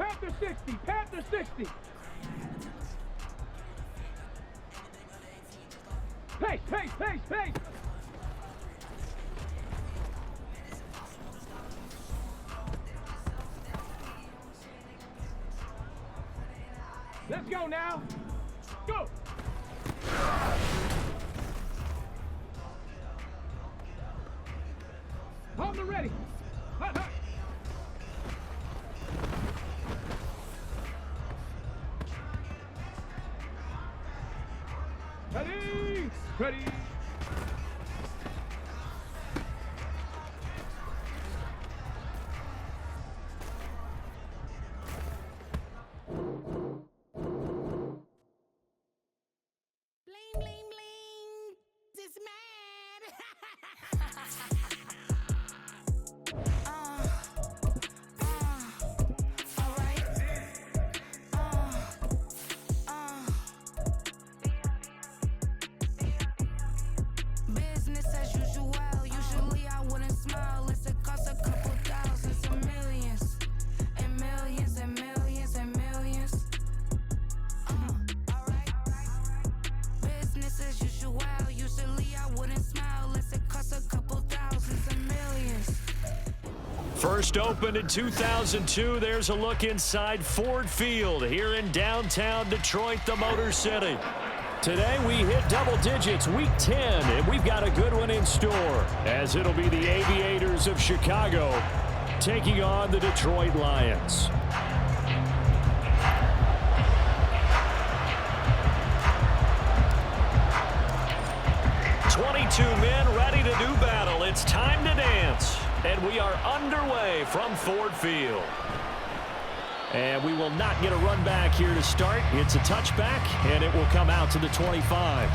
Panther 60, Panther 60. Pace, pace, pace, pace. Let's go now. Go. Hold them ready. Hut, hut. Ready. Ready. First opened in 2002, there's a look inside Ford Field here in downtown Detroit, the Motor City. Today we hit double digits, week 10, and we've got a good one in store, as it'll be the Aviators of Chicago taking on the Detroit Lions. Men ready to do battle. It's time to dance. And we are underway from Ford Field. And we will not get a run back here to start. It's a touchback, and it will come out to the 25.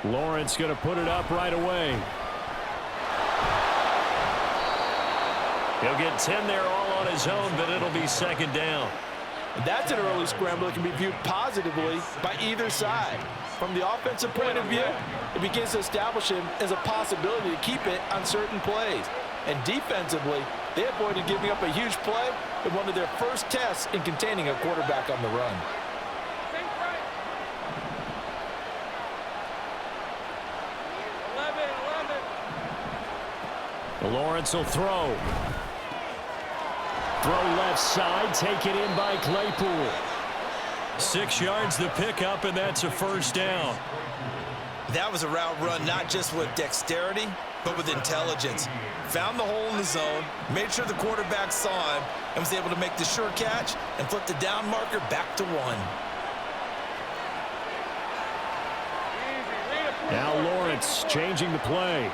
Lawrence going to put it up right away. He'll get 10 there all on his own, but it'll be second down. That's an early scramble that can be viewed positively by either side. From the offensive point of view, it begins to establish him as a possibility to keep it on certain plays. And defensively, they avoided giving up a huge play in one of their first tests in containing a quarterback on the run. Lawrence will throw. Throw left side, taken in by Claypool. 6 yards the pickup, and that's a first down. That was a route run not just with dexterity, but with intelligence. Found the hole in the zone, made sure the quarterback saw him, and was able to make the sure catch and flip the down marker back to 1. Now Lawrence changing the play.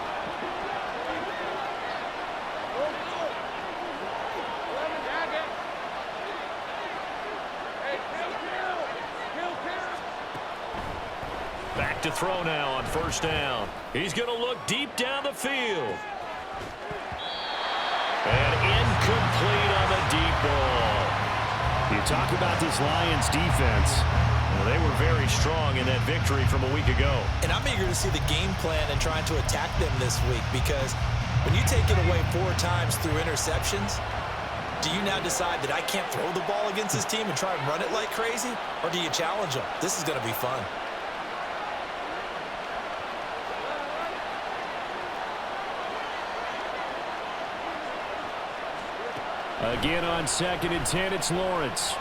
Back to throw now on first down. He's going to look deep down the field. And incomplete on the deep ball. You talk about this Lions defense. Well, they were very strong in that victory from a week ago. And I'm eager to see the game plan and trying to attack them this week, because when you take it away 4 times through interceptions, do you now decide that I can't throw the ball against this team and try and run it like crazy? Or do you challenge them? This is going to be fun. Again on 2nd and 10, it's Lawrence.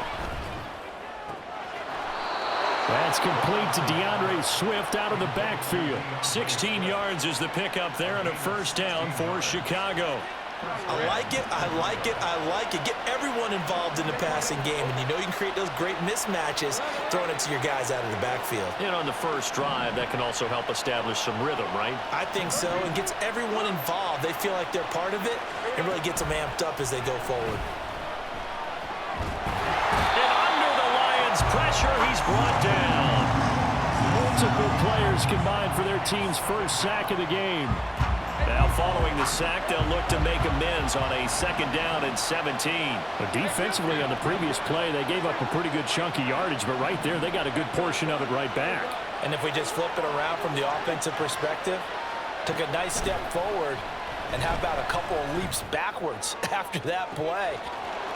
That's complete to DeAndre Swift out of the backfield. 16 yards is the pickup there and a first down for Chicago. I like it, I like it, I like it. Get everyone involved in the passing game, and you know you can create those great mismatches throwing it to your guys out of the backfield. And on the first drive, that can also help establish some rhythm, right? I think so, and gets everyone involved. They feel like they're part of it, and really gets them amped up as they go forward. And under the Lions' pressure, he's brought down. Multiple players combined for their team's first sack of the game. Now following the sack, they'll look to make amends on a 2nd down and 17. But defensively on the previous play, they gave up a pretty good chunk of yardage, but right there, they got a good portion of it right back. And if we just flip it around from the offensive perspective, took a nice step forward, and how about a couple of leaps backwards after that play?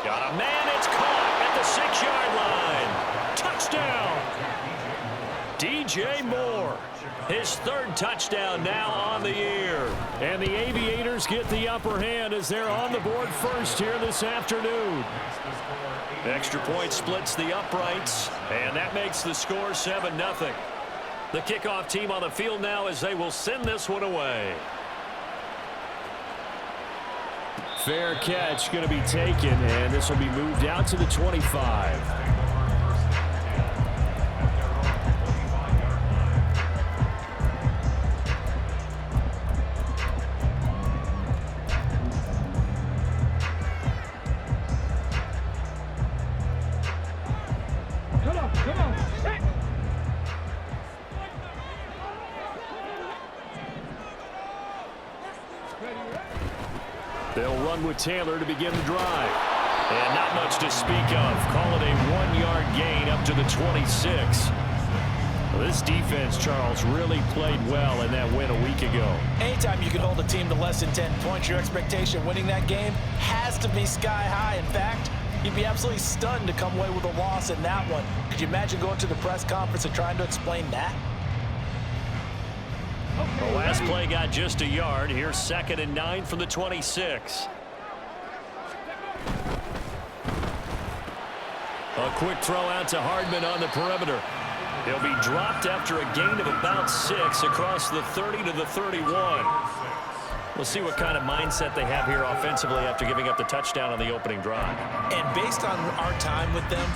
Got a man, it's caught at the 6-yard line. Touchdown! DJ Moore. His 3rd touchdown now on the year. And the Aviators get the upper hand as they're on the board first here this afternoon. Extra point splits the uprights, and that makes the score 7-0. The kickoff team on the field now as they will send this one away. Fair catch going to be taken, and this will be moved out to the 25. They'll run with Taylor to begin the drive. And not much to speak of. Call it a 1-yard gain up to the 26. Well, this defense, Charles, really played well in that win a week ago. Anytime you can hold a team to less than 10 points, your expectation winning that game has to be sky high. In fact, you'd be absolutely stunned to come away with a loss in that one. Could you imagine going to the press conference and trying to explain that? The last play got just a yard. Here's 2nd and 9 from the 26. A quick throw out to Hardman on the perimeter. He'll be dropped after a gain of about 6 across the 30 to the 31. We'll see what kind of mindset they have here offensively after giving up the touchdown on the opening drive. And based on our time with them,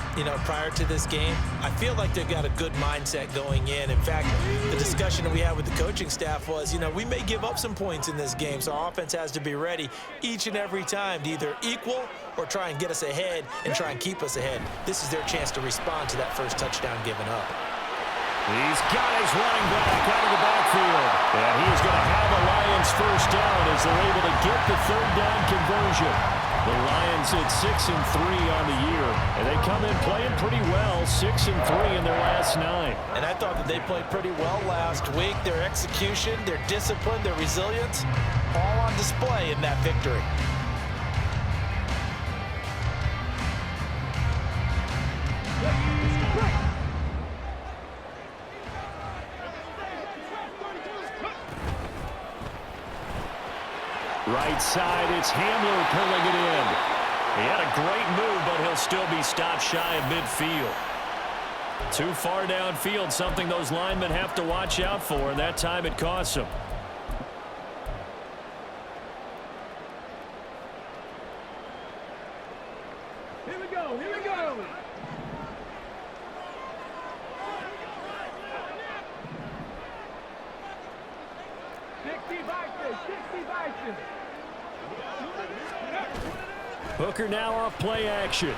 prior to this game, I feel like they've got a good mindset going in. In fact, the discussion that we had with the coaching staff was, we may give up some points in this game, so our offense has to be ready each and every time to either equal or try and get us ahead and try and keep us ahead. This is their chance to respond to that first touchdown given up. He's got his running back out of the backfield. And he's going to have a Lions first down as they're able to get the 3rd down conversion. The Lions at 6-3 on the year. And they come in playing pretty well, 6-3 in their last 9. And I thought that they played pretty well last week. Their execution, their discipline, their resilience, all on display in that victory. Right side, it's Hamler pulling it in. He had a great move, but he'll still be stopped shy of midfield. Too far downfield, something those linemen have to watch out for, and that time it costs them. Here we go, here we go. Hooker now off play action.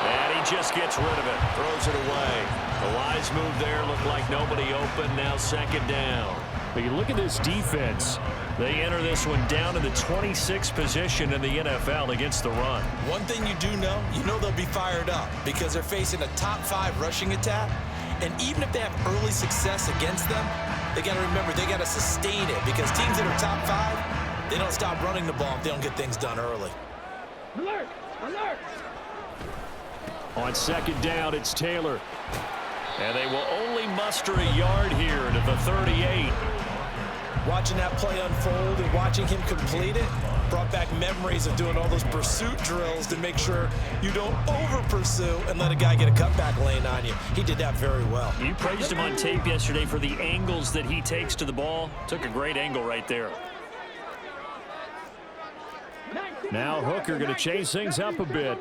And he just gets rid of it, throws it away. The wise move there, looked like nobody open, now 2nd down. But you look at this defense. They enter this one down in the 26th position in the NFL against the run. One thing you do know, they'll be fired up because they're facing a top 5 rushing attack. And even if they have early success against them, they got to remember they got to sustain it because teams that are top 5, they don't stop running the ball if they don't get things done early. Alert! Alert! On 2nd down, it's Taylor. And they will only muster a yard here to the 38. Watching that play unfold and watching him complete it, Brought back memories of doing all those pursuit drills to make sure you don't over-pursue and let a guy get a cutback lane on you. He did that very well. You praised him on tape yesterday for the angles that he takes to the ball. Took a great angle right there. Now Hooker going to change things up a bit.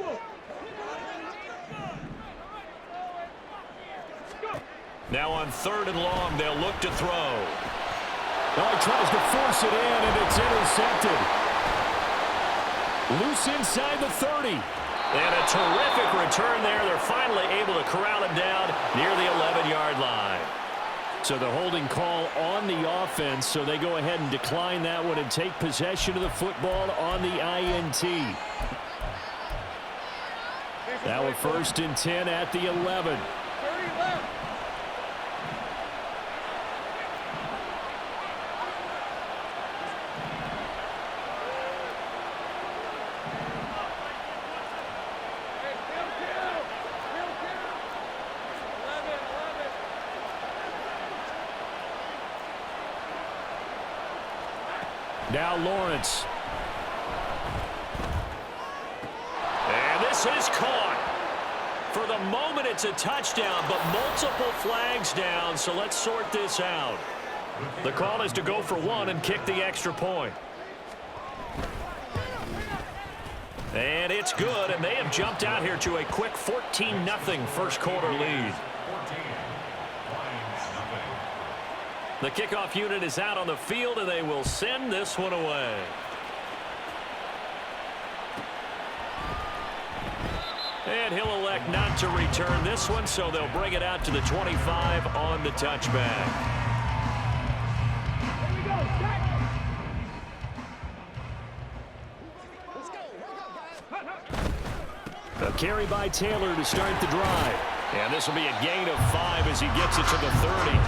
Now on 3rd and long, they'll look to throw. Oh, he tries to force it in, and it's intercepted. Loose inside the 30. And a terrific return there. They're finally able to corral him down near the 11-yard line. So the holding call on the offense, so they go ahead and decline that one and take possession of the football on the INT. Now a 1st and 10 at the 11. Now Lawrence. And this is caught. For the moment, it's a touchdown, but multiple flags down, so let's sort this out. The call is to go for 1 and kick the extra point. And it's good, and they have jumped out here to a quick 14-0 first quarter lead. The kickoff unit is out on the field, and they will send this one away. And he'll elect not to return this one, so they'll bring it out to the 25 on the touchback. A carry by Taylor to start the drive. And this will be a gain of 5 as he gets it to the 30.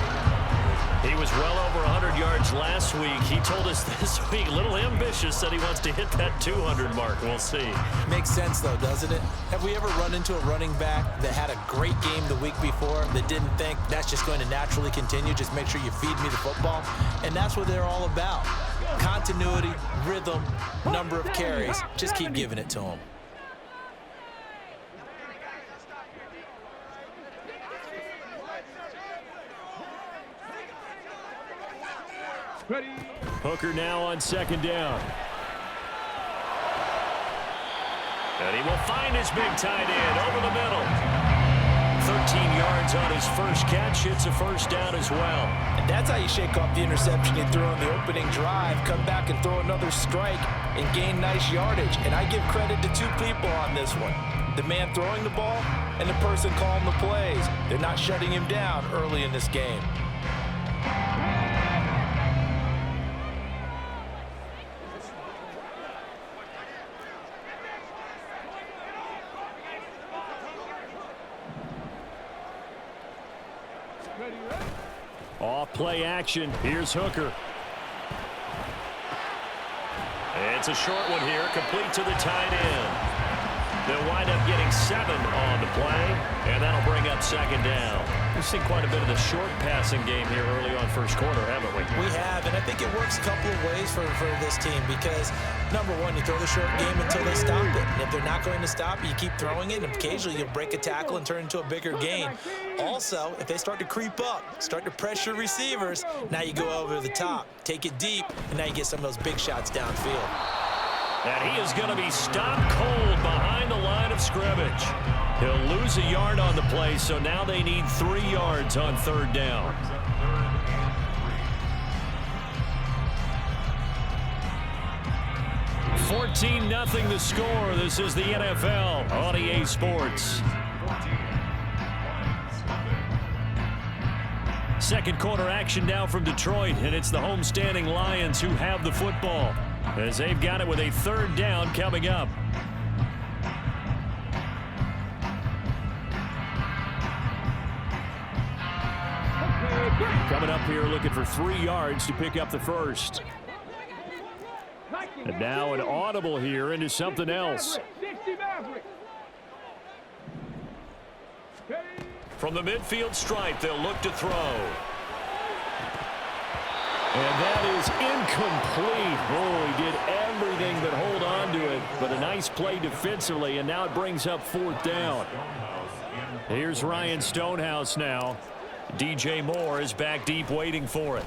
He was well over 100 yards last week. He told us this week, a little ambitious, that he wants to hit that 200 mark. We'll see. Makes sense, though, doesn't it? Have we ever run into a running back that had a great game the week before that didn't think that's just going to naturally continue? Just make sure you feed me the football. And that's what they're all about. Continuity, rhythm, number of carries. Just keep giving it to them. Hooker now on 2nd down. And he will find his big tight end over the middle. 13 yards on his first catch. It's a 1st down as well. And that's how you shake off the interception you threw on the opening drive. Come back and throw another strike and gain nice yardage. And I give credit to 2 people on this one. The man throwing the ball and the person calling the plays. They're not shutting him down early in this game. Off play action. Here's Hooker. It's a short one here, complete to the tight end. They'll wind up getting 7 on the play, and that'll bring up 2nd down. We've seen quite a bit of the short passing game here early on first quarter, haven't we? We have, and I think it works a couple of ways for this team because, number one, you throw the short game until they stop it. And if they're not going to stop it, you keep throwing it, and occasionally you'll break a tackle and turn it into a bigger gain. Also, if they start to creep up, start to pressure receivers, now you go over the top, take it deep, and now you get some of those big shots downfield. And he is going to be stopped cold behind the line of scrimmage. He'll lose a yard on the play, so now they need 3 yards on 3rd down. $14-0 the score. This is the NFL on EA Sports. Second quarter action now from Detroit, and it's the homestanding Lions who have the football as they've got it with a 3rd down coming up. Coming up here looking for 3 yards to pick up the first. And now an audible here into something else. From the midfield stripe, they'll look to throw. And that is incomplete. Oh, he did everything but hold on to it. But a nice play defensively, and now it brings up 4th down. Here's Ryan Stonehouse now. DJ Moore is back deep waiting for it.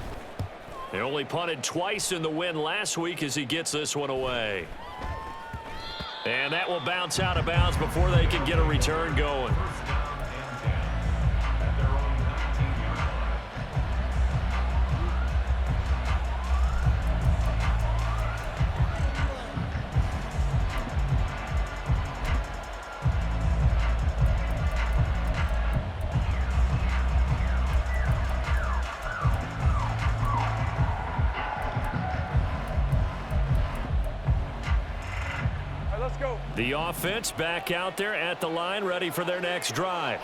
They only punted twice in the win last week as he gets this one away. And that will bounce out of bounds before they can get a return going. The offense back out there at the line, ready for their next drive.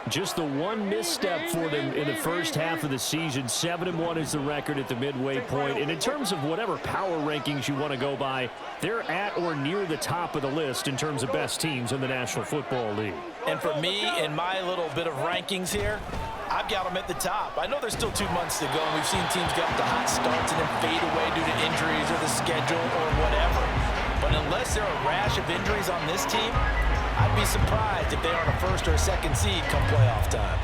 Just the one misstep for them in the first half of the season. 7-1 is the record at the midway point. And in terms of whatever power rankings you want to go by, they're at or near the top of the list in terms of best teams in the National Football League. And for me, in my little bit of rankings here, I've got them at the top. I know there's still 2 months to go, and we've seen teams get up to hot starts and then fade away due to injuries or the schedule or whatever. But unless there are a rash of injuries on this team, I'd be surprised if they aren't a 1st or a 2nd seed come playoff time.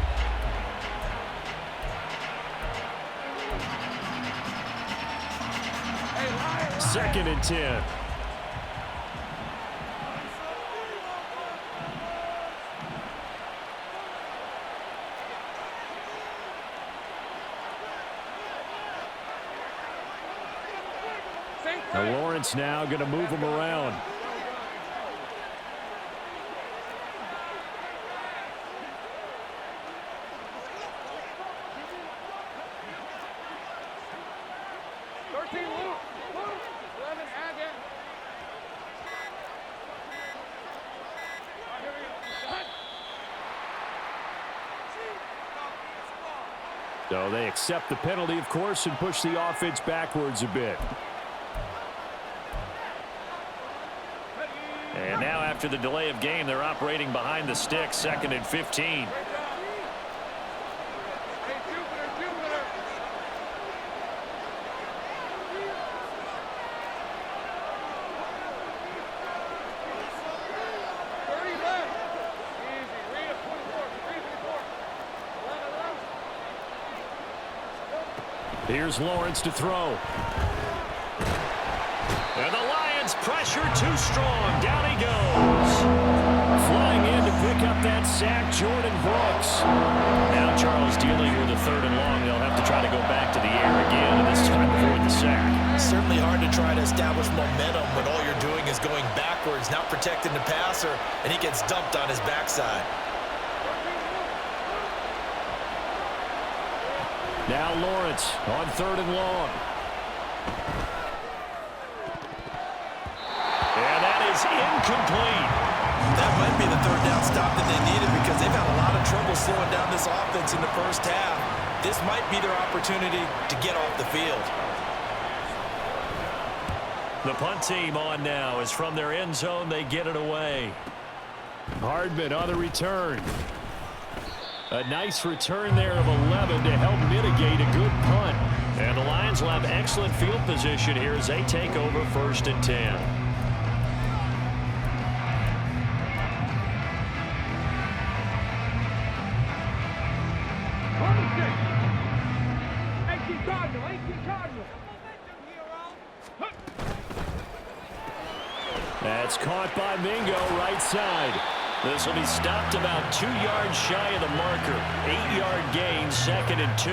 Second and 10. Now Lawrence now going to move him around. So they accept the penalty, of course, and push the offense backwards a bit. And now after the delay of game, they're operating behind the sticks, 2nd and 15. Here's Lawrence to throw. And the Lions pressure too strong. Down he goes. Flying in to pick up that sack, Jordan Brooks. Now Charles dealing with a 3rd and long. They'll have to try to go back to the air again, and this time avoid the sack. Certainly hard to try to establish momentum when all you're doing is going backwards, not protecting the passer, and he gets dumped on his backside. Now Lawrence on 3rd and long. And that is incomplete. That might be the 3rd down stop that they needed because they've had a lot of trouble slowing down this offense in the first half. This might be their opportunity to get off the field. The punt team on now is from their end zone. They get it away. Hardman on the return. A nice return there of 11 to help mitigate a good punt. And the Lions will have excellent field position here as they take over 1st and 10. That's caught by Mingo, right side. This will be stopped about 2 yards shy of the marker. 8-yard gain, 2nd and 2.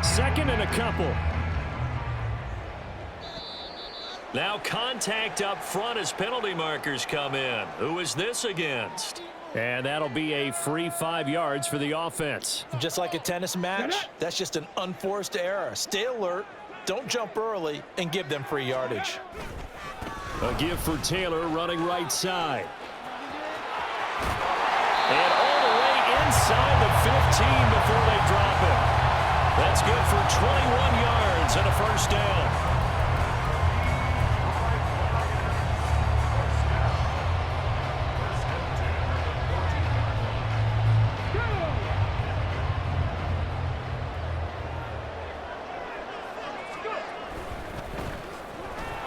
Second and a couple. Now contact up front as penalty markers come in. Who is this against? And that'll be a free 5 yards for the offense. Just like a tennis match, that's just an unforced error. Stay alert, don't jump early, and give them free yardage. A give for Taylor running right side. And all the way inside the 15 before they drop it. That's good for 21 yards and a first down.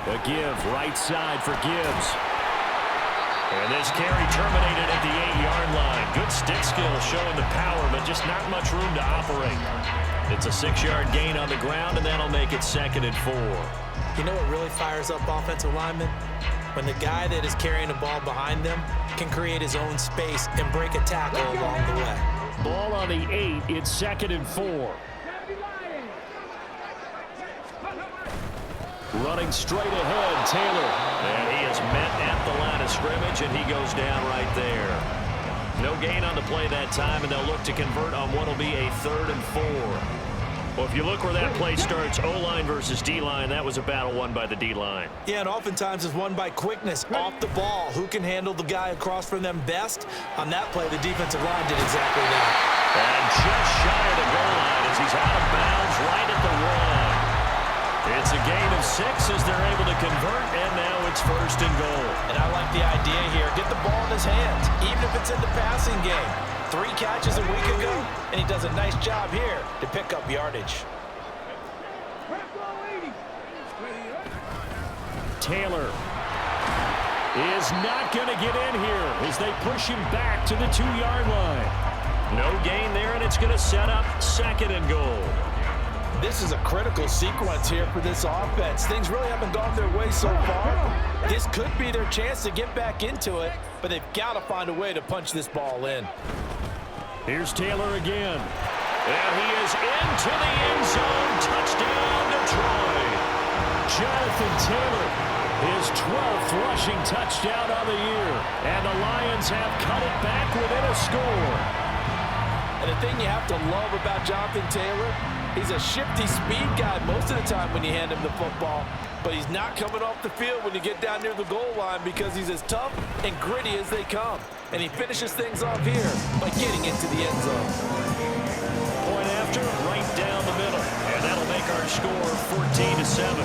A give, right side for Gibbs. And this carry terminated at the 8-yard line. Good stick skill showing the power, but just not much room to operate. It's a 6-yard gain on the ground, and that'll make it 2nd and 4. You know what really fires up offensive linemen? When the guy that is carrying the ball behind them can create his own space and break a tackle along the way. Ball on the 8. It's 2nd and 4. Running straight ahead, Taylor. And he is met at the line of scrimmage, and he goes down right there. No gain on the play that time, and they'll look to convert on what will be a 3rd and 4. Well, if you look where that play starts, O-line versus D-line, that was a battle won by the D-line. Yeah, and oftentimes it's won by quickness off the ball. Who can handle the guy across from them best? On that play, the defensive line did exactly that. And just shy of the goal line as he's out of bounds right at the 1. It's a gain of 6 as they're able to convert, and now it's 1st and goal. And I like the idea here. Get the ball in his hands, even if it's in the passing game. 3 catches a week ago, and he does a nice job here to pick up yardage. Taylor is not going to get in here as they push him back to the 2-yard line. No gain there, and it's going to set up 2nd and goal. This is a critical sequence here for this offense. Things really haven't gone their way so far. This could be their chance to get back into it, but they've got to find a way to punch this ball in. Here's Taylor again. And he is into the end zone. Touchdown, Detroit. Jonathan Taylor, his 12th rushing touchdown of the year. And the Lions have cut it back within a score. And the thing you have to love about Jonathan Taylor, he's a shifty speed guy most of the time when you hand him the football. But he's not coming off the field when you get down near the goal line because he's as tough and gritty as they come. And he finishes things off here by getting into the end zone. Point after, right down the middle. And that'll make our score 14-7.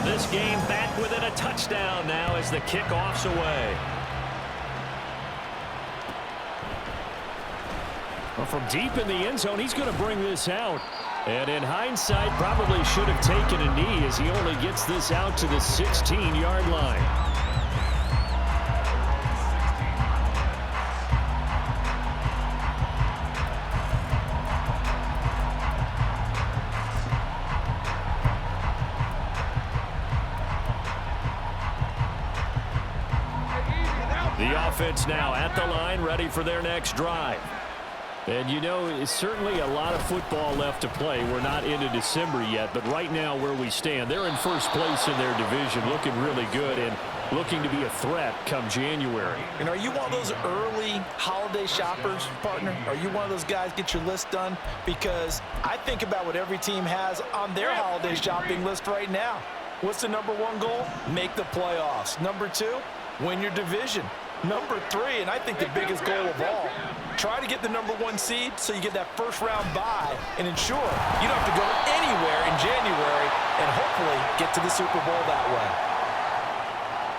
This game back within a touchdown now as the kickoff's away. Well, from deep in the end zone, he's going to bring this out. And in hindsight, probably should have taken a knee as he only gets this out to the 16-yard line. The offense now at the line, ready for their next drive. And, you know, it's certainly a lot of football left to play. We're not into December yet, but right now where we stand, they're in first place in their division, looking really good and looking to be a threat come January. And are you one of those early holiday shoppers, partner? Are you one of those guys get your list done? Because I think about what every team has on their holiday shopping list right now. What's the #1 goal? Make the playoffs. #2, win your division. #3, and I think the biggest goal of all, try to get the #1 seed so you get that first-round bye and ensure you don't have to go anywhere in January and hopefully get to the Super Bowl that way.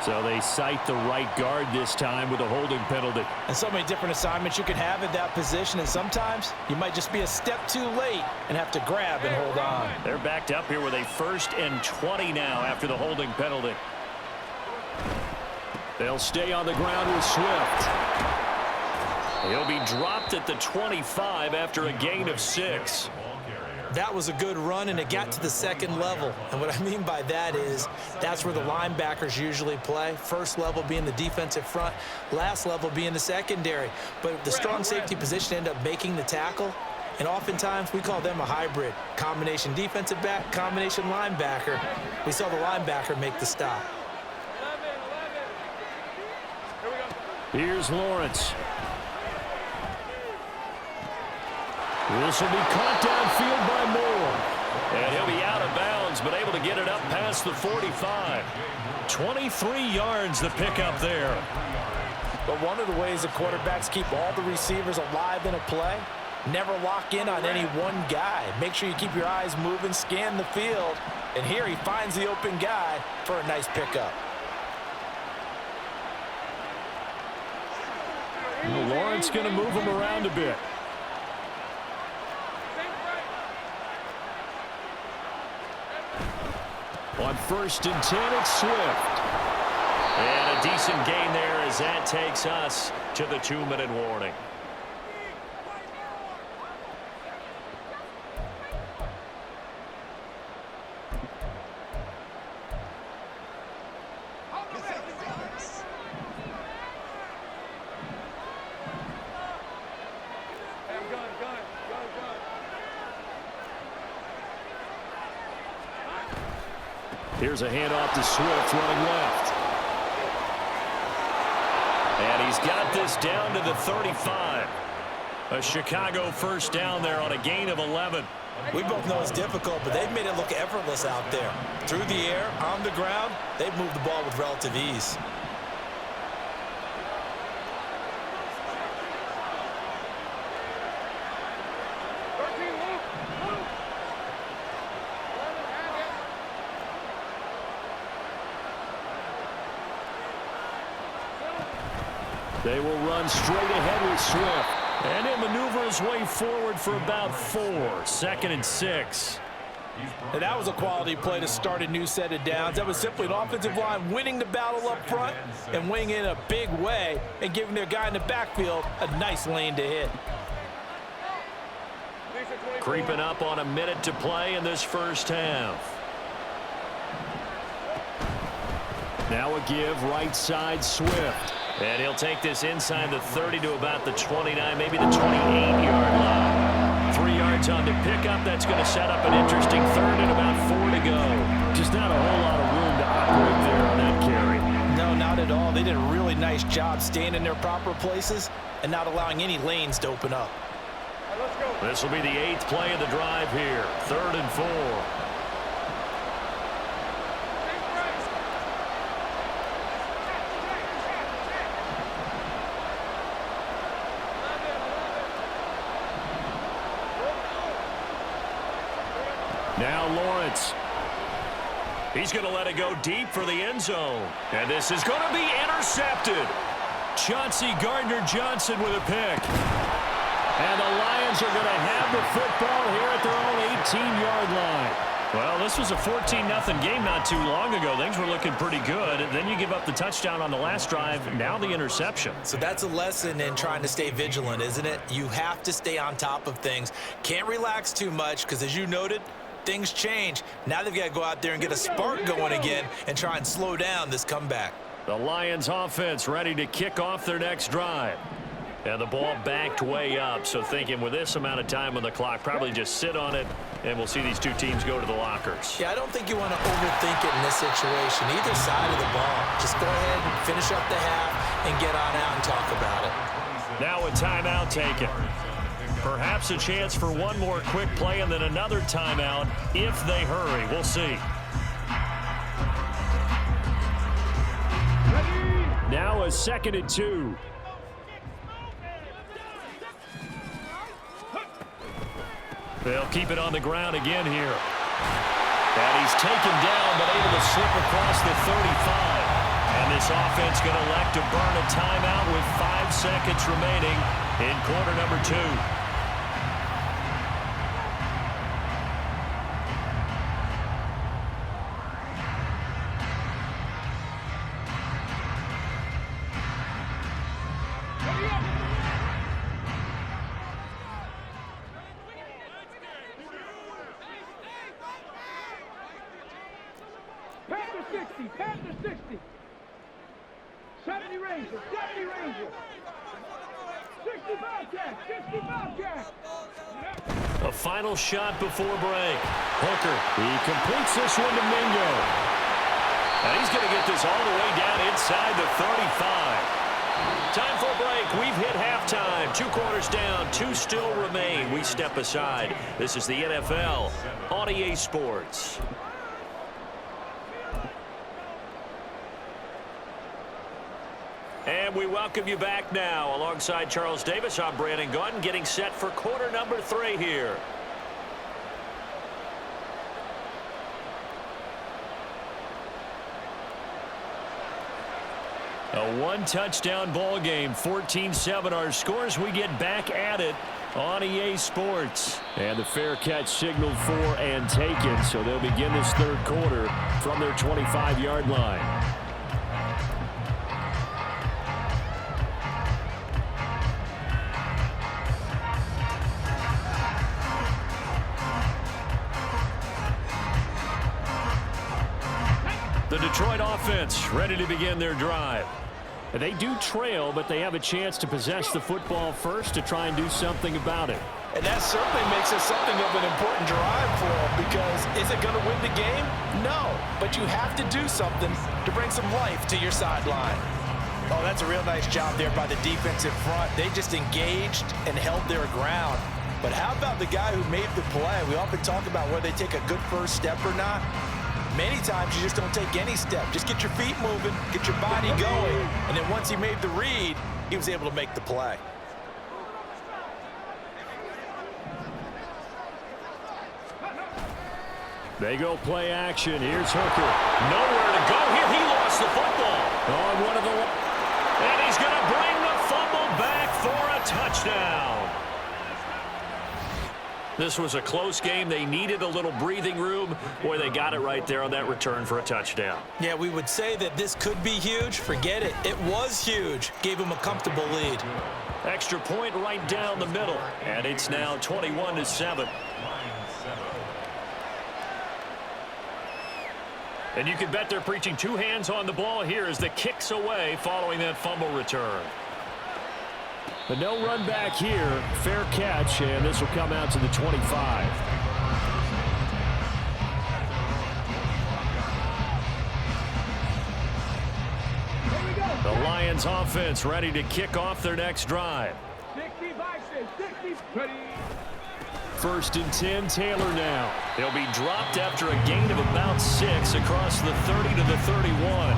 So they cite the right guard this time with a holding penalty. And so many different assignments you can have at that position, and sometimes you might just be a step too late and have to grab and hold on. They're backed up here with a 1st and 20 now after the holding penalty. They'll stay on the ground with Swift. He'll be dropped at the 25 after a gain of 6. That was a good run, and it got to the 2nd level. And what I mean by that is that's where the linebackers usually play. First level being the defensive front, last level being the secondary. But the strong safety position ended up making the tackle, and oftentimes we call them a hybrid. Combination defensive back, combination linebacker. We saw the linebacker make the stop. Here's Lawrence. This will be caught downfield by Moore. And he'll be out of bounds, but able to get it up past the 45. 23 yards the pickup there. But one of the ways the quarterbacks keep all the receivers alive in a play Never lock in on any one guy. Make sure you keep your eyes moving, scan the field. And here he finds the open guy for a nice pickup. Well, Lawrence going to move him around a bit. On 1st and 10, it's Swift. And a decent gain there as that takes us to the 2-minute warning. Here's a handoff to Swift running left. And he's got this down to the 35. A Chicago first down there on a gain of 11. We both know it's difficult, but they've made it look effortless out there. Through the air, on the ground, they've moved the ball with relative ease. They will run straight ahead with Swift. And he'll maneuver his way forward for about 4. 2nd and 6. And that was a quality play to start a new set of downs. That was simply an offensive line winning the battle up front and winning in a big way and giving their guy in the backfield a nice lane to hit. Creeping up on a minute to play in this first half. Now a give right side Swift. And he'll take this inside the 30 to about the 29, maybe the 28-yard line. 3 yards on the pickup. That's going to set up an interesting 3rd and about 4 to go. Just not a whole lot of room to operate there on that carry. No, not at all. They did a really nice job staying in their proper places and not allowing any lanes to open up. This will be the 8th play of the drive here. 3rd and 4. Now Lawrence. He's going to let it go deep for the end zone. And this is going to be intercepted. Chauncey Gardner-Johnson with a pick. And the Lions are going to have the football here at their own 18-yard line. Well, this was a 14-0 game not too long ago. Things were looking pretty good. And then you give up the touchdown on the last drive. Now the interception. So that's a lesson in trying to stay vigilant, isn't it? You have to stay on top of things. Can't relax too much because, as you noted, things change. Now they've got to go out there and get a spark going again and try and slow down this comeback. The Lions offense ready to kick off their next drive. And the ball backed way up, so thinking with this amount of time on the clock, probably just sit on it, and we'll see these two teams go to the lockers. Yeah, I don't think you want to overthink it in this situation. Either side of the ball. Just go ahead and finish up the half and get on out and talk about it. Now a timeout taken. Perhaps a chance for one more quick play and then another timeout if they hurry. We'll see. Now a 2nd and 2. They'll keep it on the ground again here. And he's taken down but able to slip across the 35. And this offense going to elect to burn a timeout with 5 seconds remaining in quarter number 2. Panther 60. 70 Rangers. 70 Rangers. 65 Cats. 65 Cats. A final shot before break. Hooker, he completes this one to Mingo. And he's going to get this all the way down inside the 35. Time for a break. We've hit halftime. 2 quarters down. 2 still remain. We step aside. This is the NFL on EA Sports. And we welcome you back now. Alongside Charles Davis, I'm Brandon Gunn, getting set for quarter number 3 here. A one-touchdown ball game, 14-7 our scores. We get back at it on EA Sports. And the fair catch signaled for and taken, so they'll begin this third quarter from their 25-yard line. The Detroit offense ready to begin their drive. They do trail, but they have a chance to possess the football first to try and do something about it. And that certainly makes it something of an important drive for them, because is it going to win the game? No, but you have to do something to bring some life to your sideline. Oh, that's a real nice job there by the defensive front. They just engaged and held their ground. But how about the guy who made the play? We often talk about whether they take a good first step or not. Many times you just don't take any step. Just get your feet moving, get your body going, and then once he made the read, he was able to make the play. They go play action. Here's Hooker. Nowhere to go here. He lost the football on one of the... And he's going to bring the fumble back for a touchdown. This was a close game. They needed a little breathing room. Boy, they got it right there on that return for a touchdown. Yeah, we would say that this could be huge. Forget it. It was huge. Gave him a comfortable lead. Extra point right down the middle. And it's now 21-7. And you can bet they're preaching two hands on the ball here as the kick's away following that fumble return. But no run back here. Fair catch, and this will come out to the 25. The Lions offense ready to kick off their next drive. 60, ready. First and 10, Taylor now. He'll be dropped after a gain of about 6 across the 30 to the 31.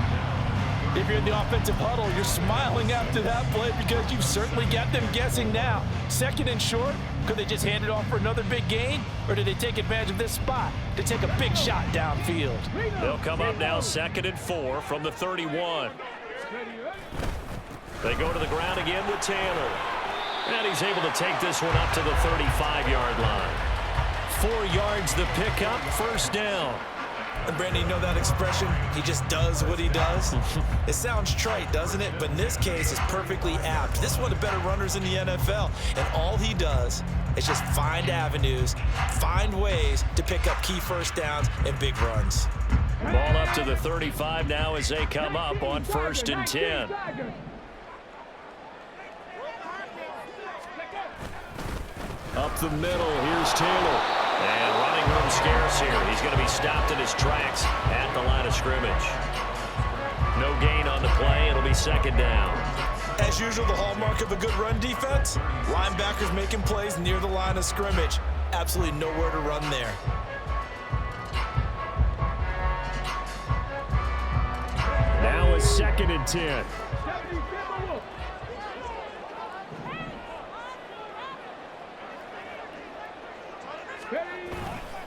If you're in the offensive huddle, you're smiling after that play because you've certainly got them guessing now. Second and short, could they just hand it off for another big gain? Or did they take advantage of this spot to take a big shot downfield? They'll come up now 2nd and 4 from the 31. They go to the ground again with Taylor. And he's able to take this one up to the 35-yard line. 4 yards the pickup, first down. And Brandon, you know that expression? He just does what he does. It sounds trite, doesn't it? But in this case, it's perfectly apt. This is one of the better runners in the NFL. And all he does is just find avenues, find ways to pick up key first downs and big runs. Ball up to the 35 now as they come up on 1st and 10. Up the middle, here's Taylor. And running room scarce here. He's going to be stopped in his tracks at the line of scrimmage. No gain on the play. It'll be 2nd down. As usual, the hallmark of a good run defense, linebackers making plays near the line of scrimmage. Absolutely nowhere to run there. Now a 2nd and 10.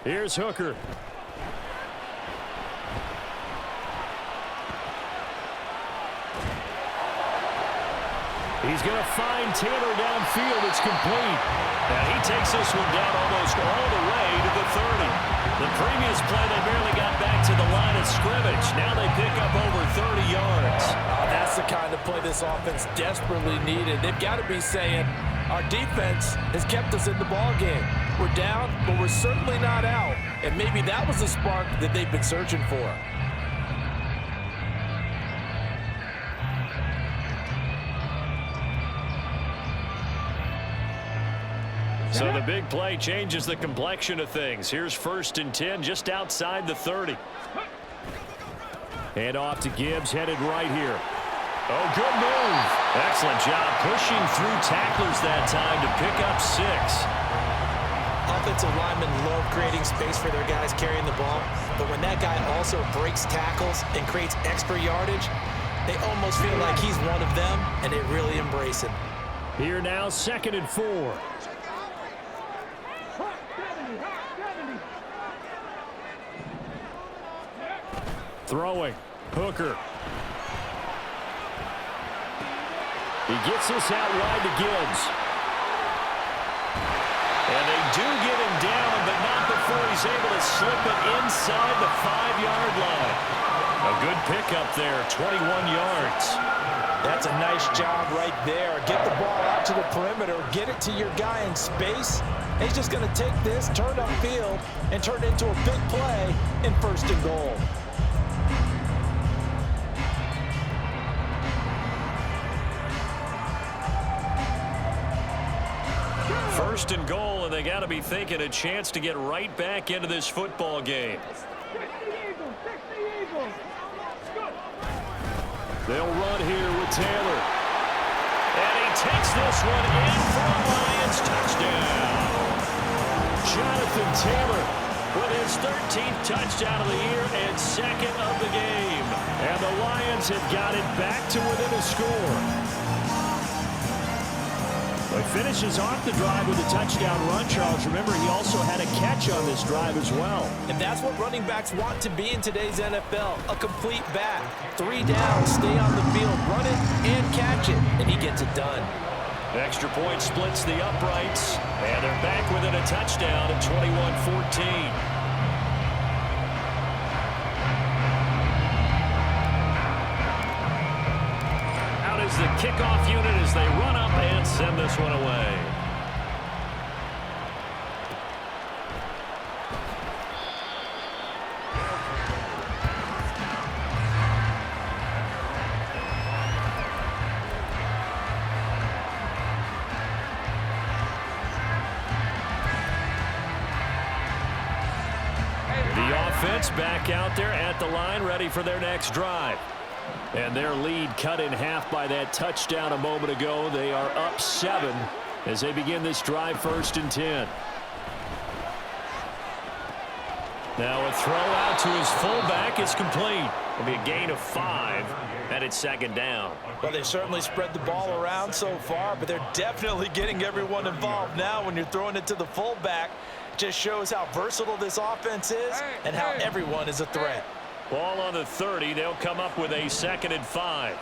Here's Hooker. He's going to find Taylor downfield. It's complete. And he takes this one down almost all the way to the 30. The previous play, they barely got back to the line of scrimmage. Now they pick up over 30 yards. That's the kind of play this offense desperately needed. They've got to be saying, our defense has kept us in the ballgame. We're down, but we're certainly not out. And maybe that was the spark that they've been searching for. So the big play changes the complexion of things. Here's 1st and 10 just outside the 30. And off to Gibbs, headed right here. Oh, good move. Excellent job pushing through tacklers that time to pick up 6. Offensive linemen love creating space for their guys carrying the ball, but when that guy also breaks tackles and creates extra yardage, They almost feel like he's one of them, and they really embrace him. Here now, 2nd and 4. Hot 70, hot 70. Throwing. Hooker. He gets this out wide to Gibbs. And they do get him down, but not before he's able to slip it inside the 5-yard line. A good pickup there, 21 yards. That's a nice job right there. Get the ball out to the perimeter, get it to your guy in space. He's just going to take this, turn upfield, and turn it into a big play in 1st and goal. First and goal, and they got to be thinking a chance to get right back into this football game. They'll run here with Taylor. And he takes this one in for a Lions touchdown. Jonathan Taylor with his 13th touchdown of the year and 2nd of the game. And the Lions have got it back to within a score. He finishes off the drive with a touchdown run, Charles. Remember, he also had a catch on this drive as well. And that's what running backs want to be in today's NFL, a complete back. 3 downs, stay on the field, run it, and catch it, and he gets it done. Extra point splits the uprights, and they're back within a touchdown at 21-14. The kickoff unit as they run up and send this one away. The offense back out there at the line, ready for their next drive. And their lead cut in half by that touchdown a moment ago. They are up 7 as they begin this drive, 1st and 10. Now a throw out to his fullback is complete. It'll be a gain of 5, and it's 2nd down. Well, they've certainly spread the ball around so far, but they're definitely getting everyone involved now when you're throwing it to the fullback. Just shows how versatile this offense is and how everyone is a threat. Ball on the 30. They'll come up with a 2nd and 5.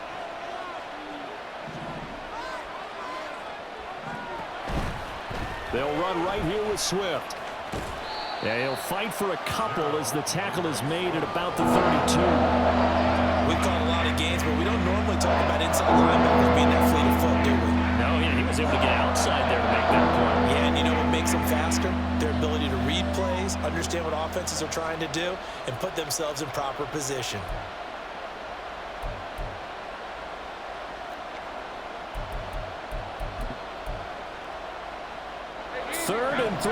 They'll run right here with Swift. Yeah, he'll fight for a couple as the tackle is made at about the 32. We've called a lot of games, but we don't normally talk about inside linebackers being that fleet of foot, do we? No, he was able to get outside there to make that play. Yeah, and you know what makes them faster? Their ability to read plays, understand what offenses are trying to do, and put themselves in proper position. Third and 3.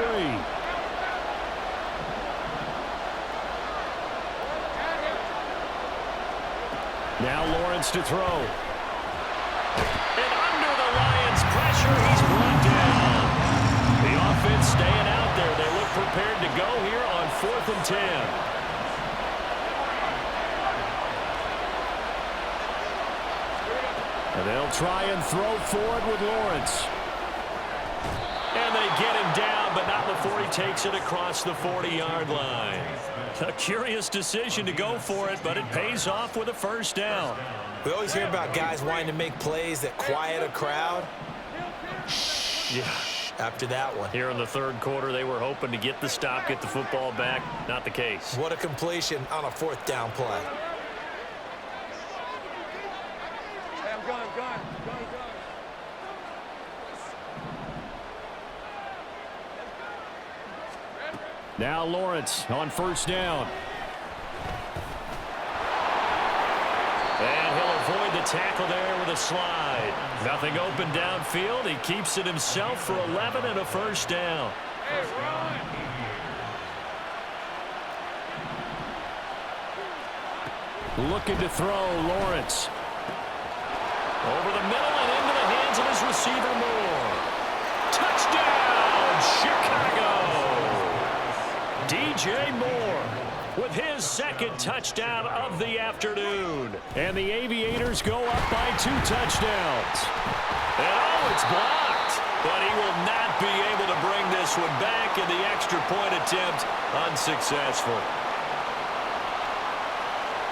Now Lawrence to throw. And under the Lions' pressure, he's brought down. The offense staying out there. They look prepared to go here on 4th and 10. And they'll try and throw forward with Lawrence. And they get him down, but not before he takes it across the 40-yard line. A curious decision to go for it, but it pays off with a 1st down. We always hear about guys wanting to make plays that quiet a crowd. Yeah. After that one. Here in the 3rd quarter, they were hoping to get the stop, get the football back. Not the case. What a completion on a 4th down play. Hey, I'm gone. Now Lawrence on 1st down. And he'll avoid the tackle there with a slide. Nothing open downfield. He keeps it himself for 11 and a 1st down. Looking to throw, Lawrence. Over the middle and into the hands of his receiver, Moore. Touchdown, Chicago! DJ Moore with his his second touchdown of the afternoon. And the Aviators go up by 2 touchdowns. And oh, it's blocked. But he will not be able to bring this one back, and the extra point attempt unsuccessful.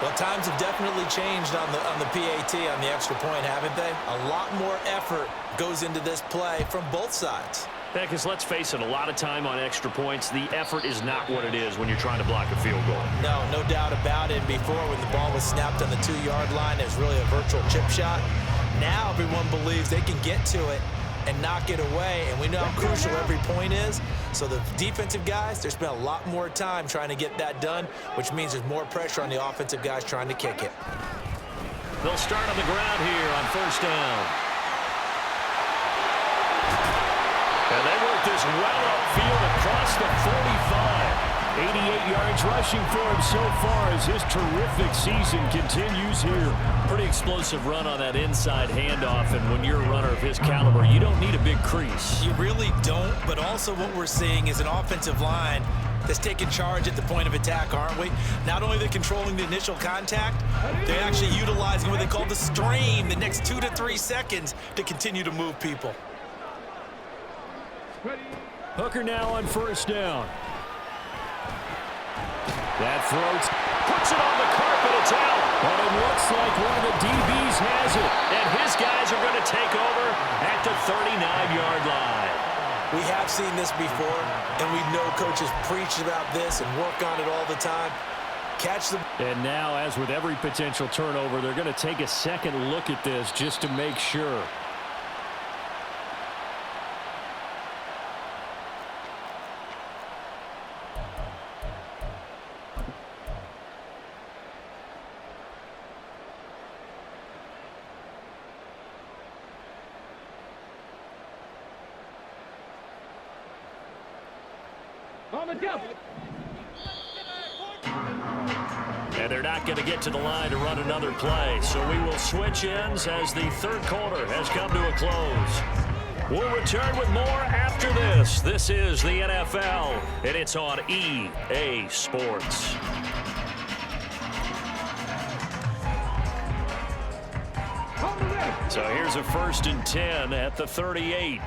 Well, times have definitely changed on the PAT, on the extra point, haven't they? A lot more effort goes into this play from both sides. Yeah, because let's face it, a lot of time on extra points, the effort is not what it is when you're trying to block a field goal. No doubt about it. Before, when the ball was snapped on the 2-yard line, it was really a virtual chip shot. Now everyone believes they can get to it and knock it away, and we know how crucial every point is. So the defensive guys, they spent a lot more time trying to get that done, which means there's more pressure on the offensive guys trying to kick it. They'll start on the ground here on first down. And they work this well upfield across the 45. 88 yards rushing for him so far as his terrific season continues here. Pretty explosive run on that inside handoff, and when you're a runner of his caliber, you don't need a big crease. You really don't, but also what we're seeing is an offensive line that's taking charge at the point of attack, aren't we? Not only are they controlling the initial contact, they're actually utilizing what they call the stream, the next 2 to 3 seconds, to continue to move people. Hooker now on first down. That throws, puts it on the carpet, it's out. But it looks like one of the DBs has it. And his guys are going to take over at the 39-yard line. We have seen this before, and we know coaches preach about this and work on it all the time. Catch them. And now, as with every potential turnover, they're going to take a second look at this just to make sure. On the double. And they're not going to get to the line to run another play. So we will switch ends as the third quarter has come to a close. We'll return with more after this. This is the NFL, and it's on EA Sports. So here's a 1st and 10 at the 38.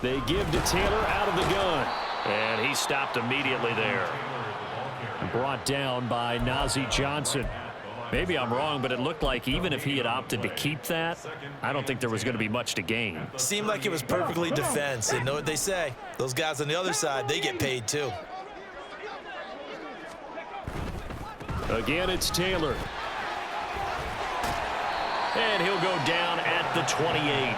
They give to Taylor out of the gun. And he stopped immediately there. Brought down by Nazeeh Johnson. Maybe I'm wrong, but it looked like even if he had opted to keep that, I don't think there was going to be much to gain. Seemed like it was perfectly defense. And know what they say? Those guys on the other side, they get paid too. Again, it's Taylor. And he'll go down at the 28.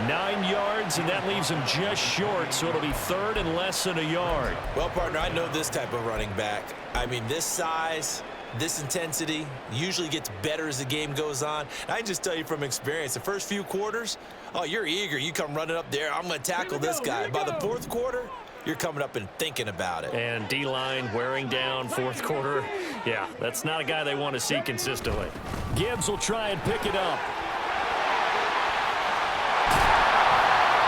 9 yards, and that leaves him just short, so it'll be 3rd and less than a yard. Well, partner, I know this type of running back. I mean, this size, this intensity usually gets better as the game goes on. And I can just tell you from experience, the first few quarters, oh, you're eager. You come running up there, I'm going to tackle this guy. By the 4th quarter, you're coming up and thinking about it. And D-line wearing down 4th quarter. Yeah, that's not a guy they want to see consistently. Gibbs will try and pick it up.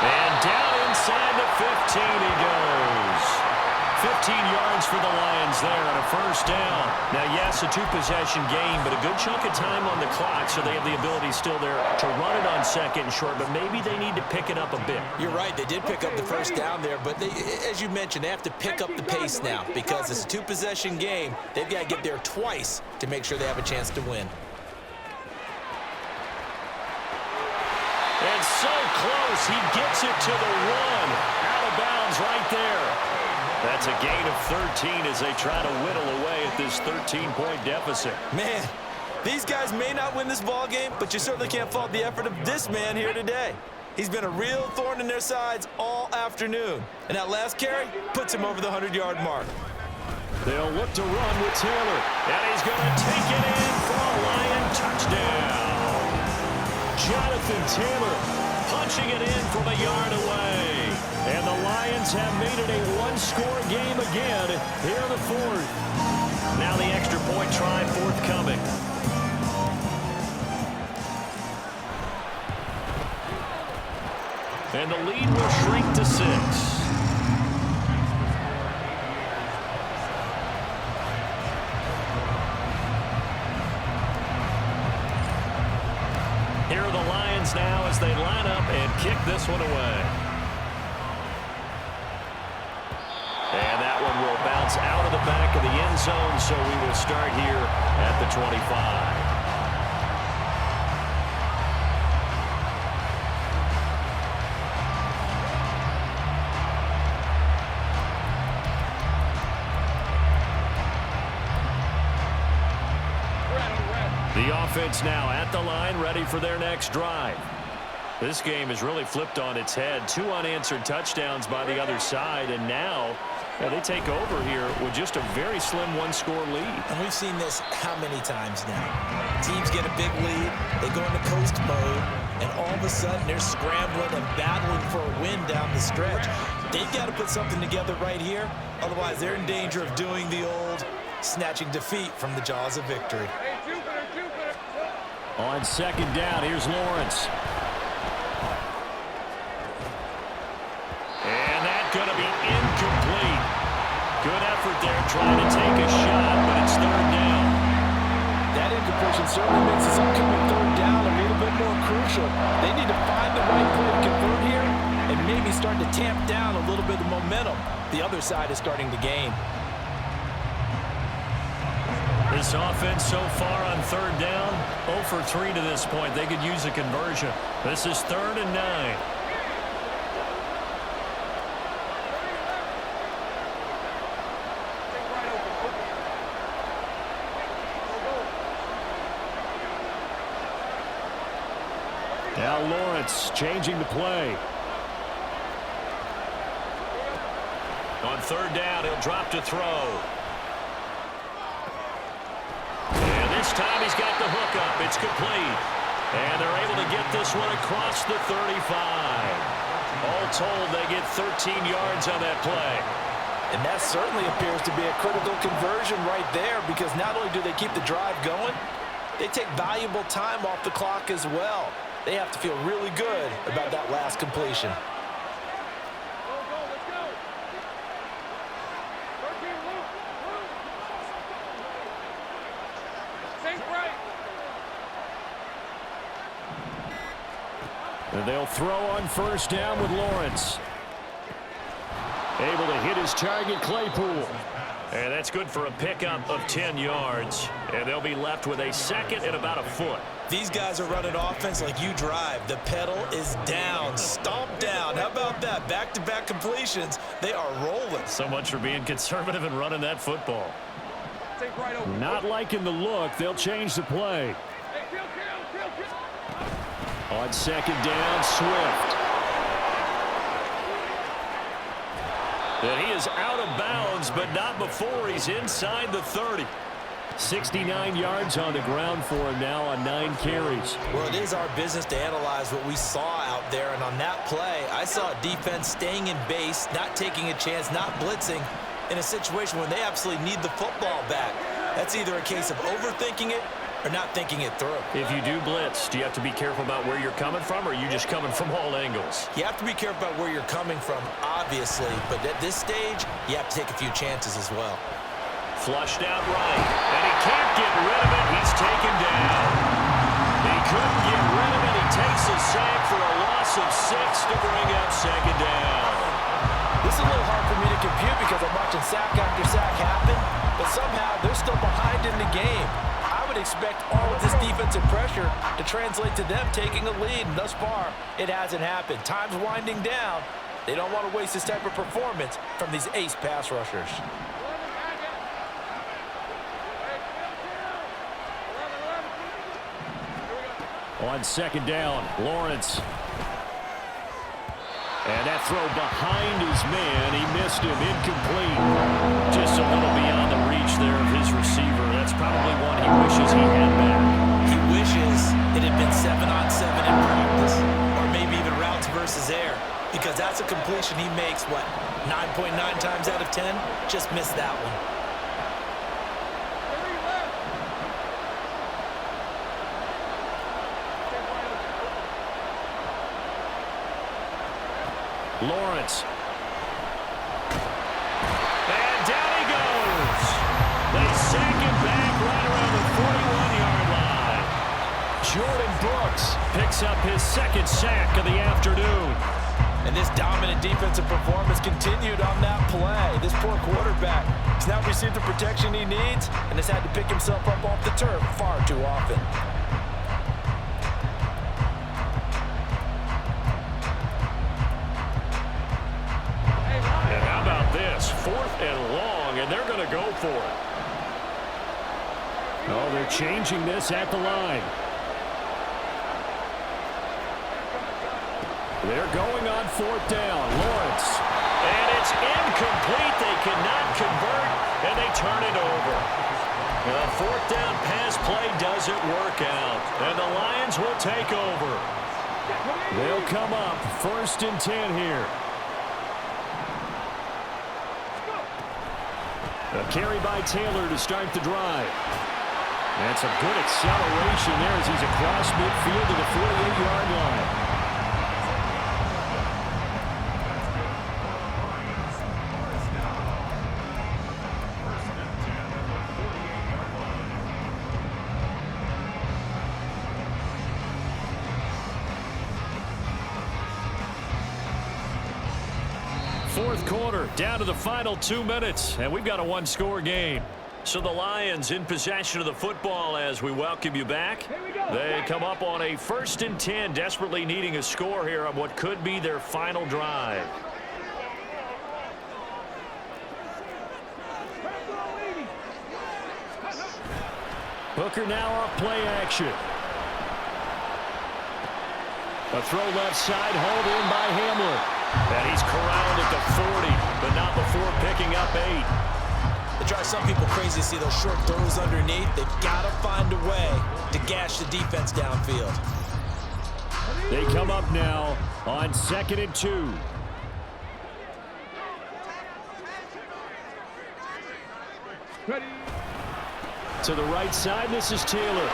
And down inside the 15 he goes. 15 yards for the Lions there on a 1st down. Now, yes, a 2-possession game, but a good chunk of time on the clock, so they have the ability still there to run it on 2nd and short, but maybe they need to pick it up a bit. You're right. They did pick up the 1st down there, but they, as you mentioned, they have to pick up the pace now because it's a 2-possession game. They've got to get there twice to make sure they have a chance to win. And so close, he gets it to the 1. Out of bounds right there. That's a gain of 13 as they try to whittle away at this 13-point deficit. Man, these guys may not win this ball game, but you certainly can't fault the effort of this man here today. He's been a real thorn in their sides all afternoon. And that last carry puts him over the 100-yard mark. They'll look to run with Taylor. And he's going to take it in for a Lion touchdown. Jonathan Taylor punching it in from a yard away. And the Lions have made it a 1-score game again here in the 4th. Now the extra point try forthcoming. And the lead will shrink to 6. Here are the Lions now as they line up and kick this one away. And that one will bounce out of the back of the end zone, so we will start here at the 25. The offense now at the line, ready for their next drive. This game has really flipped on its head. 2 unanswered touchdowns by the other side, and now they take over here with just a very slim one-score lead. And we've seen this how many times now? Teams get a big lead, they go into coast mode, and all of a sudden they're scrambling and battling for a win down the stretch. They've got to put something together right here, otherwise they're in danger of doing the old snatching defeat from the jaws of victory. On second down, here's Lawrence. And that's going to be incomplete. Good effort there trying to take a shot, but it's third down. That incompletion certainly makes this upcoming third down a little bit more crucial. They need to find the right play to convert here and maybe start to tamp down a little bit of momentum. The other side is starting to gain. This offense so far on third down, 0 for 3 to this point. They could use a conversion. This is 3rd and 9. Now Lawrence changing the play. On third down, he'll drop to throw. This time he's got the hook up. It's complete. And they're able to get this one across the 35. All told, they get 13 yards on that play. And that certainly appears to be a critical conversion right there, because not only do they keep the drive going, they take valuable time off the clock as well. They have to feel really good about that last completion. And they'll throw on first down with Lawrence. Able to hit his target, Claypool. And that's good for a pickup of 10 yards. And they'll be left with a second and about a foot. These guys are running offense like you drive. The pedal is down, stomp down. How about that? Back-to-back completions. They are rolling. So much for being conservative and running that football. Not liking the look. They'll change the play. On second down, Swift. And he is out of bounds, but not before he's inside the 30. 69 yards on the ground for him now on 9 carries. Well, it is our business to analyze what we saw out there, and on that play, I saw a defense staying in base, not taking a chance, not blitzing, in a situation when they absolutely need the football back. That's either a case of overthinking it or not thinking it through. If you do blitz, do you have to be careful about where you're coming from, or are you just coming from all angles? You have to be careful about where you're coming from, obviously, but at this stage, you have to take a few chances as well. Flushed out right, and he can't get rid of it. He's taken down. He couldn't get rid of it. He takes a sack for a loss of 6 to bring up second down. This is a little hard for me to compute because I'm watching sack after sack happen, but somehow they're still behind in the game. I would expect all of this defensive pressure to translate to them taking a lead, and thus far, it hasn't happened. Time's winding down. They don't want to waste this type of performance from these ace pass rushers. On second down, Lawrence. And that throw behind his man. He missed him. Incomplete. Just a little beyond the reach there of his receiver. That's probably one he wishes he had back. He wishes it had been 7-on-7 in practice, or maybe even routes versus air, because that's a completion he makes, what, 9.9 times out of 10? Just missed that one. Lawrence. And down he goes. They sack him back right around the 41-yard line. Jordan Brooks picks up his second sack of the afternoon. And this dominant defensive performance continued on that play. This poor quarterback has now received the protection he needs and has had to pick himself up off the turf far too often. And how about this? 4th and long, and they're going to go for it. Oh, they're changing this at the line. They're going on 4th down. Lawrence. And it's incomplete. They cannot convert, and they turn it over. The 4th down pass play doesn't work out, and the Lions will take over. They'll come up 1st and 10 here. A carry by Taylor to start the drive. That's a good acceleration there as he's across midfield to the 48-yard line. Fourth quarter, down to the final 2 minutes, and we've got a one-score game. So the Lions in possession of the football as we welcome you back. They come up on a 1st and 10, desperately needing a score here on what could be their final drive. Hooker now off play action. A throw left side, hauled in by Hamler. And he's corralled at the 40, but not before picking up 8. It drives some people crazy to see those short throws underneath. They've got to find a way to gash the defense downfield. They come up now on 2nd and 2. Ready. To the right side, this is Taylor.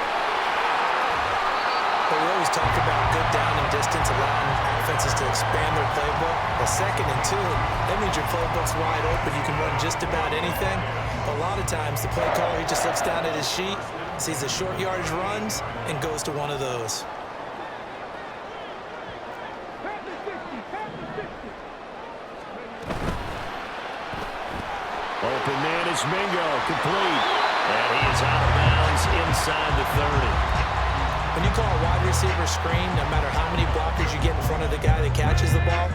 But we always talk about good down and distance, allowing offenses to expand their playbook. Well, 2nd and 2, that means your playbook's wide open. You can run just about anything. But a lot of times, the play caller, he just looks down at his sheet, sees the short yardage runs, and goes to one of those. Open man is Mingo, complete. And he is out of bounds inside the 30. When you call a wide receiver screen, no matter how many blockers you get in front of the guy that catches the ball,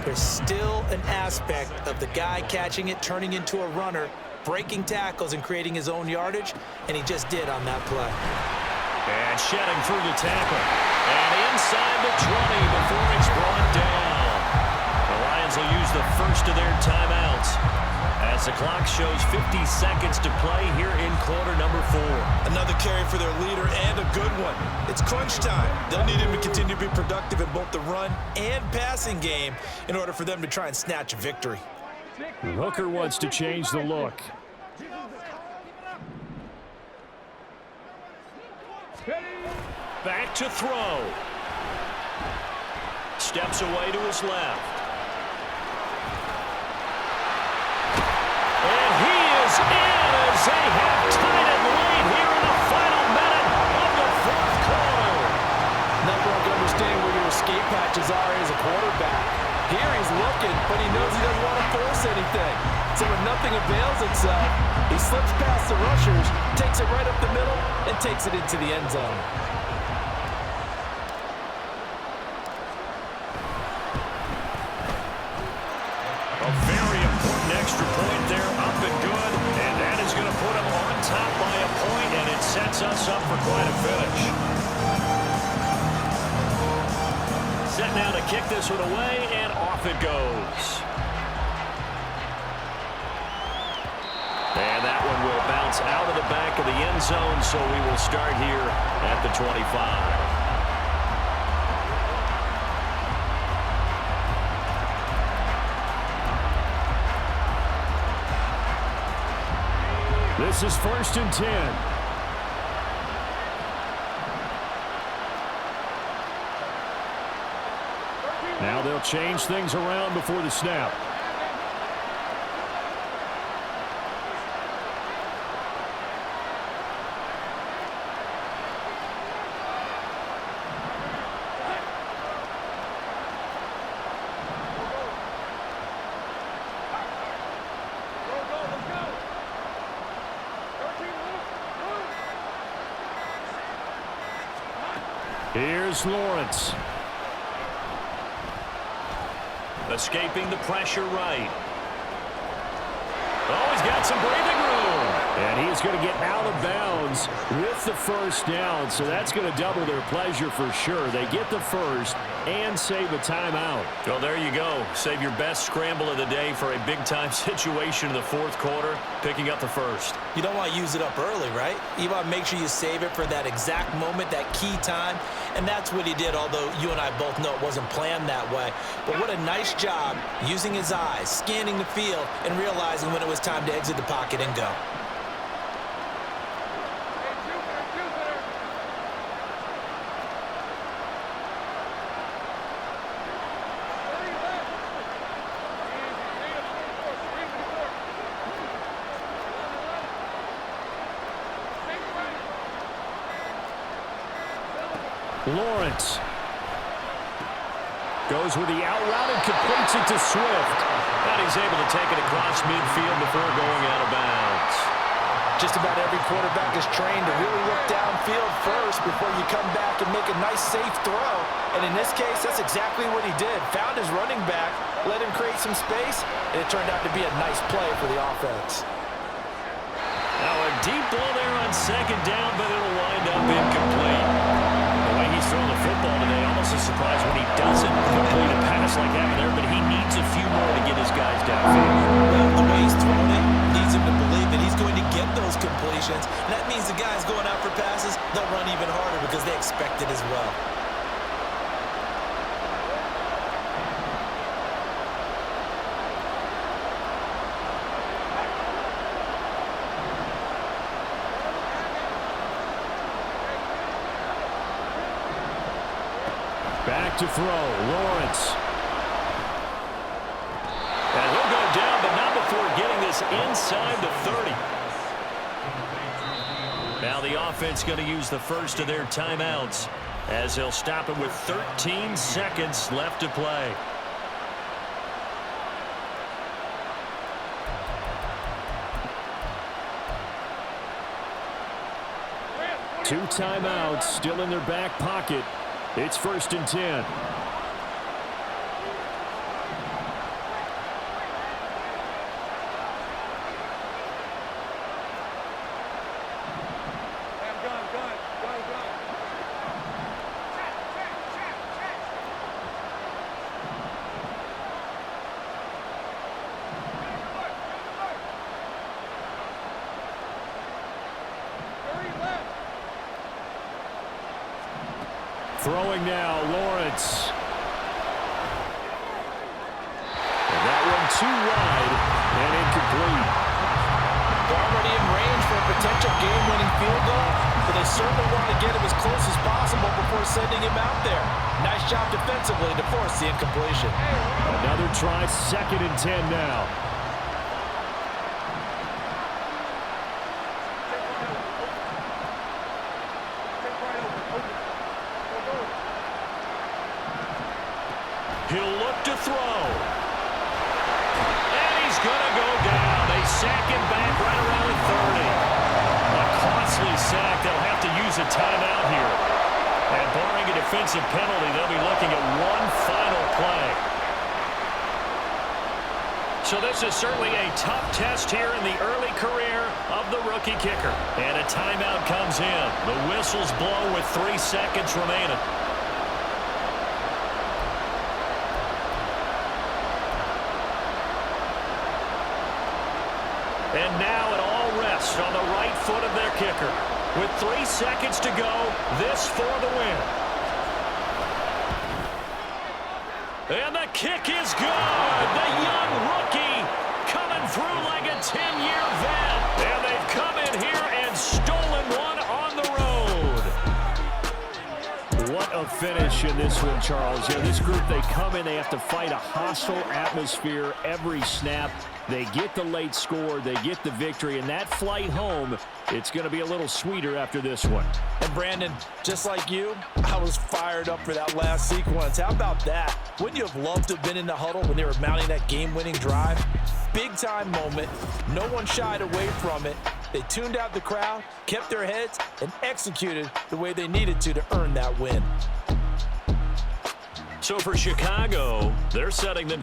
there's still an aspect of the guy catching it, turning into a runner, breaking tackles and creating his own yardage, and he just did on that play. And shedding through the tackle. And inside the 20 before it's brought down. The Lions will use the first of their timeouts as the clock shows 50 seconds to play here in quarter number 4. Another carry for their leader and a good one. It's crunch time. They'll need him to continue to be productive in both the run and passing game in order for them to try and snatch a victory. Hooker wants to change the look. Back to throw. Steps away to his left. And he is in as they have tied it late here in the final minute of the 4th quarter. Nothing like understanding where your escape patches are as a quarterback. Here he's looking, but he knows he doesn't want to force anything. So when nothing avails itself, he slips past the rushers, takes it right up the middle, and takes it into the end zone. A very important extra point there, up and good, and that is going to put him on top by a point, and it sets us up for quite a finish. Set now to kick this one away, and off it goes. And that one will bounce out of the back of the end zone, so we will start here at the 25. This is 1st and 10. Now they'll change things around before the snap. Here's Lawrence. Escaping the pressure right. Oh, he's got some breathing room. And he's going to get out of bounds with the first down, so that's going to double their pleasure for sure. They get the first and save a timeout. Well, there you go. Save your best scramble of the day for a big-time situation in the fourth quarter, picking up the first. You don't want to use it up early, right? You want to make sure you save it for that exact moment, that key time, and that's what he did, although you and I both know it wasn't planned that way. But what a nice job using his eyes, scanning the field, and realizing when it was time to exit the pocket and go. Lawrence goes with the out route and completes it to Swift. And he's able to take it across midfield before going out of bounds. Just about every quarterback is trained to really look downfield first before you come back and make a nice, safe throw. And in this case, that's exactly what he did. Found his running back, let him create some space, and it turned out to be a nice play for the offense. Now a deep ball there on second down, but it'll wind up incomplete. The way he's throwing the football today, almost a surprise when he doesn't complete a pass like that there, but he needs a few more to get his guys downfield. Well, the way he's throwing it leads him to believe that he's going to get those completions. And that means the guys going out for passes, they'll run even harder because they expect it as well. Back to throw, Lawrence. And he'll go down, but not before getting this inside the 30. Now the offense going to use the first of their timeouts as they'll stop it with 13 seconds left to play. Two timeouts still in their back pocket. It's 1st and 10. Throwing now, Lawrence. And that one too wide and incomplete. They're already in range for a potential game-winning field goal, but they certainly want to get him as close as possible before sending him out there. Nice job defensively to force the incompletion. Another try, 2nd and 10 now. He'll look to throw. And he's going to go down. They sack him back right around the 30. A costly sack. They'll have to use a timeout here. And barring a defensive penalty, they'll be looking at one final play. So this is certainly a tough test here in the early career of the rookie kicker. And a timeout comes in. The whistles blow with 3 seconds remaining. And now it all rests on the right foot of their kicker. With 3 seconds to go, this for the win. And the kick is good. The young rookie coming through like a 10-year vet. And they've come in here and stolen one on the road. What a finish in this one, Charles. This group, they come in, they have to fight a hostile atmosphere every snap. They get the late score, they get the victory, and that flight home, it's going to be a little sweeter after this one. And Brandon, just like you, I was fired up for that last sequence. How about that? Wouldn't you have loved to have been in the huddle when they were mounting that game-winning drive? Big-time moment. No one shied away from it. They tuned out the crowd, kept their heads, and executed the way they needed to earn that win. So for Chicago, they're setting the